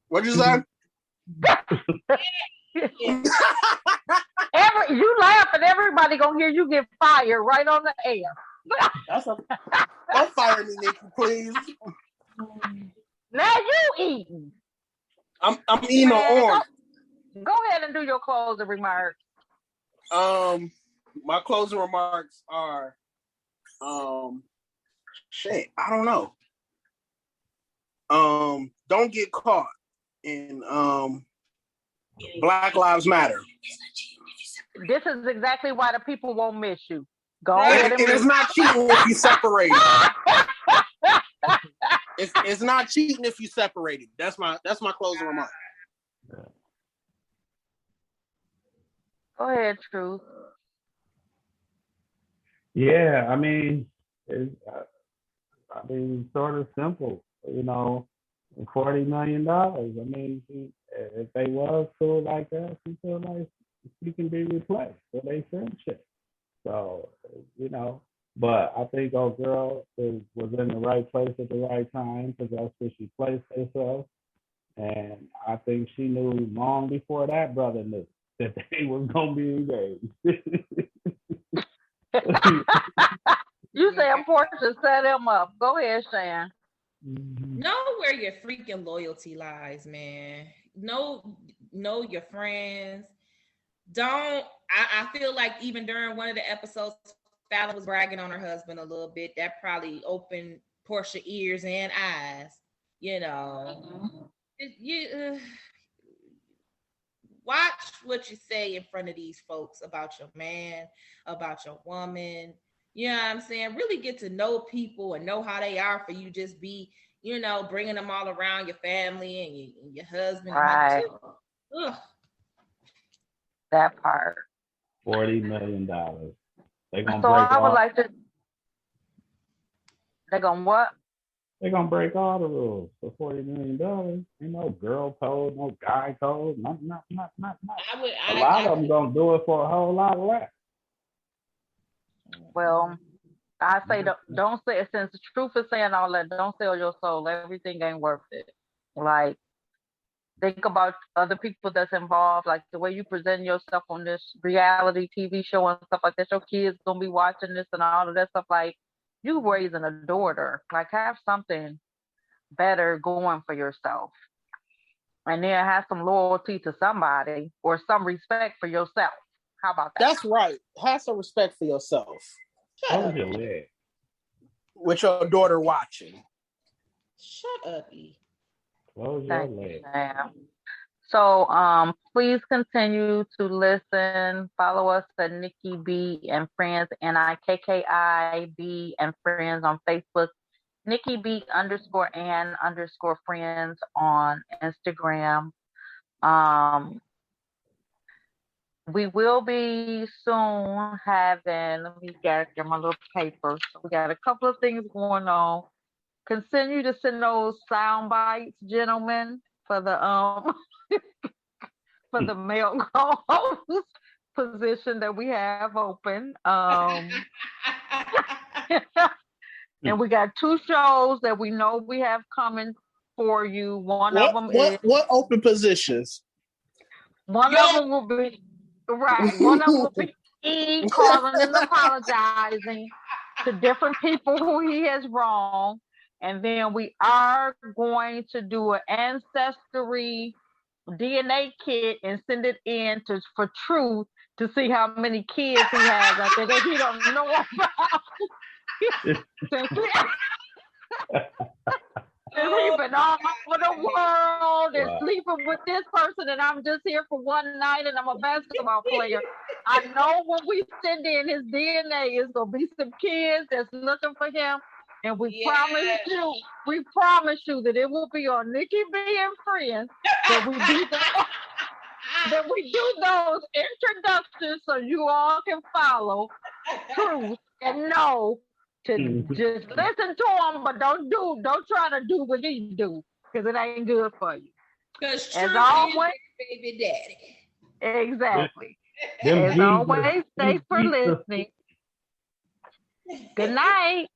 What'd you say? You laugh and everybody gonna hear you get fired right on the air. Don't fire me, Nikki, please. Now you eating. I'm eating an orange. Go ahead and do your closing remarks. My closing remarks are, I don't know. Don't get caught. in Black Lives Matter. This is exactly why the people won't miss you. Go Right. ahead and It is not cheating if you separate it. It's not cheating if you separate it. That's my closing remark. Go ahead, Truth. Yeah, I mean, sort of simple. You know, $40 million. I mean, if they was cool like that, she feel like she can be replaced for their friendship. So, you know, but I think old girl was in the right place at the right time because that's where she placed herself. And I think she knew long before that brother knew that they was gonna be engaged. You saying Portia set him up. Go ahead, Shan. Know where your freaking loyalty lies, man. Know your friends. Don't I feel like even during one of the episodes, Fallon was bragging on her husband a little bit. That probably opened Portia ears and eyes. You know, watch what you say in front of these folks about your man, about your woman. You know what I'm saying? Really get to know people and know how they are for you. Just be, you know, bringing them all around your family and your husband. Right. That part. $40 million. They gonna so break I would all. like to. They're gonna what? They're gonna break all the rules for $40 million. Ain't no girl code, no guy code, not. A lot of them gonna do it for a whole lot less. Well, I say don't say, since the truth is saying all that, don't sell your soul. Everything ain't worth it. Like, think about other people that's involved, like the way you present yourself on this reality TV show and stuff like that. Your kids gonna be watching this and all of that stuff. Like, you raising a daughter, like have something better going for yourself, and then have some loyalty to somebody or some respect for yourself. How about that? That's right. Have some respect for yourself. Close your leg. With your daughter watching. Shut up, E. Close your leg. So please continue to listen. Follow us at Nikki B and Friends, NIKKI B and Friends on Facebook. Nikki B _and _friends on Instagram. We will be soon having, let me get my little paper. So we got a couple of things going on. Continue to send those sound bites, gentlemen, for the for the male co-host position that we have open. And we got 2 shows that we know we have coming for you. One of them is what open positions? One of them will be One of them will be E calling and apologizing to different people who he has wronged. And then we are going to do an ancestry DNA kit and send it in for Truth to see how many kids he has out there that he don't know about. He's been all over the world and sleeping with this person, and I'm just here for one night, and I'm a basketball player. I know when we send in his DNA, it's gonna be some kids that's looking for him, and we promise you that it will be on Nikki B and Friends that we do those introductions so you all can follow Truth and know to just listen to him, but don't try to do what he do, because it ain't good for you. Because Truth is baby daddy. Exactly. As always, thanks for listening. Good night.